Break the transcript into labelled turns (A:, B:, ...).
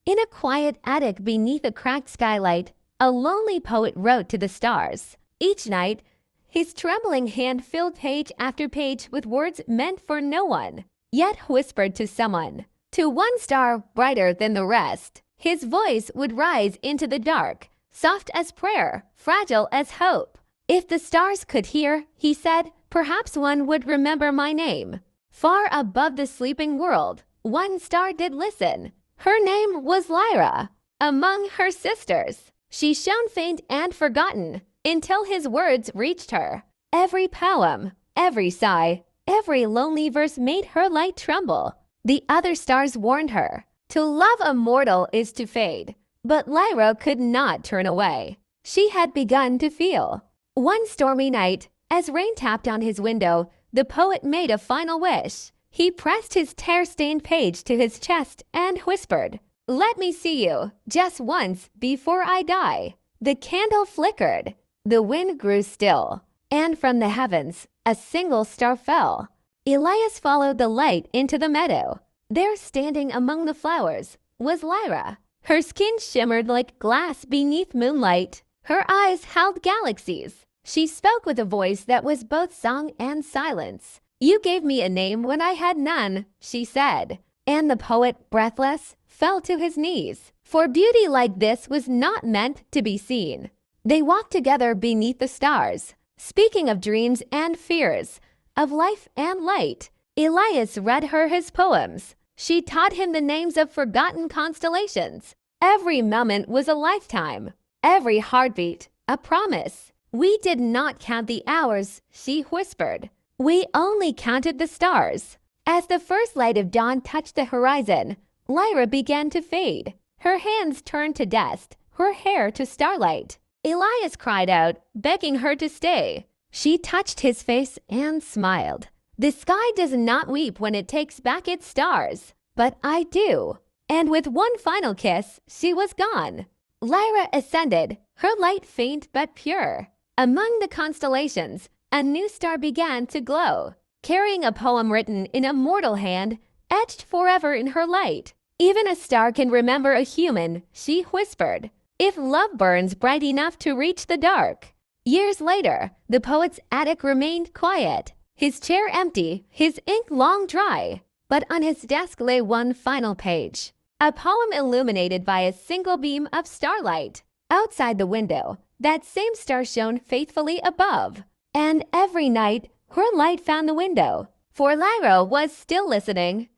A: In a quiet attic beneath a cracked skylight, a lonely poet wrote to the stars. Each night, his trembling hand filled page after page with words meant for no one, yet whispered to someone. To one star brighter than the rest, his voice would rise into the dark, soft as prayer, fragile as hope. If the stars could hear, he said, perhaps one would remember my name. Far above the sleeping world, one star did listen. Her name was Lyra. Among her sisters, she shone faint and forgotten until his words reached her. Every poem, every sigh, every lonely verse made her light tremble. The other stars warned her, to love a mortal is to fade. But Lyra could not turn away. She had begun to feel. One stormy night, as rain tapped on his window, the poet made a final wish. He pressed his tear-stained page to his chest and whispered, "Let me see you, just once, before I die." The candle flickered, the wind grew still, and from the heavens, a single star fell. Elias followed the light into the meadow. There, standing among the flowers, was Lyra. Her skin shimmered like glass beneath moonlight. Her eyes held galaxies. She spoke with a voice that was both song and silence. "You gave me a name when I had none," she said. And the poet, breathless, fell to his knees. For beauty like this was not meant to be seen. They walked together beneath the stars, speaking of dreams and fears, of life and light. Elias read her his poems. She taught him the names of forgotten constellations. Every moment was a lifetime. Every heartbeat, a promise. "We did not count the hours," she whispered. "We only counted the stars." As the first light of dawn touched the horizon, Lyra began to fade. Her hands turned to dust, her hair to starlight. Elias cried out, begging her to stay. She touched his face and smiled. "The sky does not weep when it takes back its stars, but I do." And with one final kiss, she was gone. Lyra ascended, her light faint but pure. Among the constellations, a new star began to glow, carrying a poem written in a mortal hand, etched forever in her light. "Even a star can remember a human," she whispered, "if love burns bright enough to reach the dark." Years later, the poet's attic remained quiet, his chair empty, his ink long dry. But on his desk lay one final page, a poem illuminated by a single beam of starlight. Outside the window, that same star shone faithfully above. And every night, her light found the window, for Lyra was still listening.